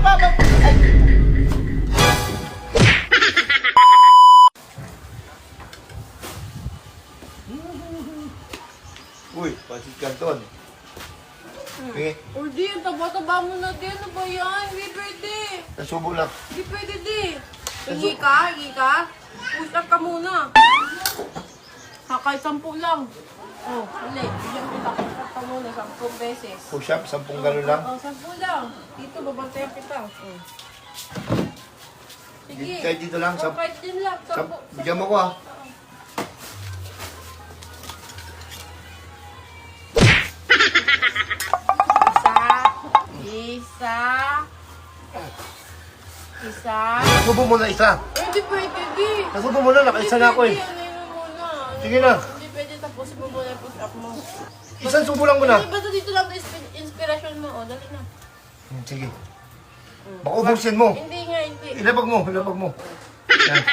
pa! Ay! Uy, pansit canton. Okay, O di, ang taba-taba mo na din. Ano ba yan? Hindi pwede. nasubo lang. Hindi pwede di. Hingi ka? Push up ka muna. Kahit 10 lang. Oh, ulit. Bigyan kita. Push up ka muna 10 beses. Push up, 10 gano'n lang. Oh, 10 lang. Dito, babantayan kita. Oh. Sige. Kahit dito lang, Oh, kahit din lang. Bigyan mo ko ah. Isa. Nasubo mo na isa. Hindi pwede, di. Nasubo mo na, nakaisa na ako eh. Ano yun muna? Sige na. Hindi pwede, tapusin mo muna yung push up mo. Isang subo lang muna. Hindi, basta dito lang inspiration mo. O, dali na. Sige. Baka ubusin mo. Hindi nga, hindi. Ilapag mo. Yan.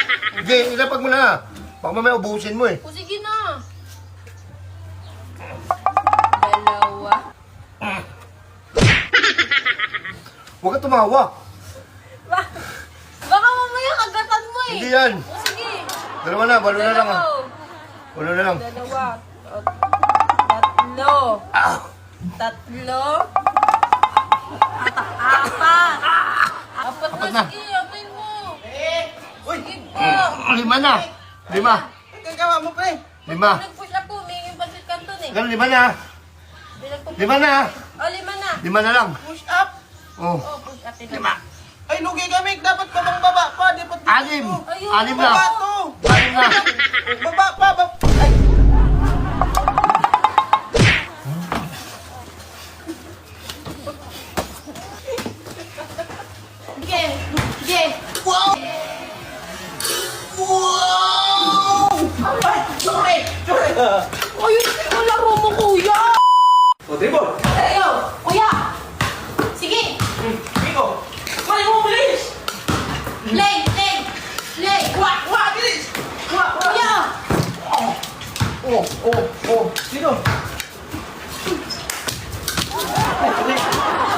Sige, ilapag mo na. Baka mamaya ubusin mo eh. O, sige na. Dalawa. Huwag ka tumawa. Baka mamaya kagatan mo eh. Hindi yan. O, sige. Walo na lang ah. Walo na lang. Dalawa. O, tatlo. Ah! Tatlo. Apat. Apat na. Sige, apain mo. Uy! Sige po. Lima na. Lima. Ang gawa mo, pre! Lima. Nag-push up po. May yung pansit canton eh. Ganun, lima na. Bilang po. Lima na. O, 5 na. Lima na lang. Push up! Oh. O, push up. Lima. Ay, lugi kami! Dapat babang-baba pa! Dapat dito! Anim. Ayun. Anim Baba na. to! Anim na. Baba pa! Ay! Sige. Sige. Wow! Wow! Sorry! O, yun yung laro mo, kuya. O, dribble! Ayo, kuya. Sige. Biko! Mali mo, bilis! Leg. Wah! Bilis! Wah! Kuya. Sino?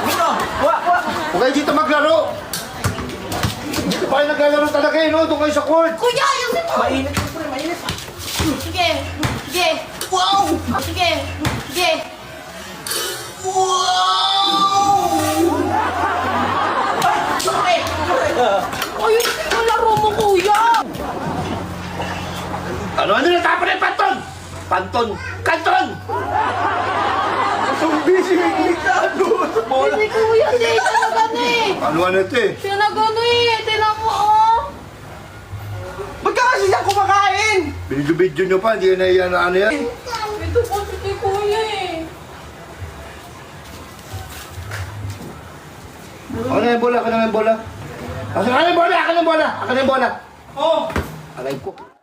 Biko! Wah! Huwag kayo dito maglaro. Dito pa kayo naglalaro talaga eh, no? Doon kayo sa court. Kuya, ayusin mo. Mainit ko, pre! Mainit! Sige. Sige. Wow! Sige. Sige. Wow! Sorry! O, yun yung laro mo, kuya. Ano na tapon na yung panton? Kanton! Ang busy, may klikado! Bola! Hindi, kuya. Hindi. Tinagano eh. Ano ito eh? Tinagano eh. Tinan mo, oh. Ba't ka kasi siya kumakain? Binidyo-bidyo nyo pa, hindi na yan ano yan. Ito po si kuya eh. Ako na yung bola. Asa na yung bola? Ako na yung bola. Oh! Alay ko.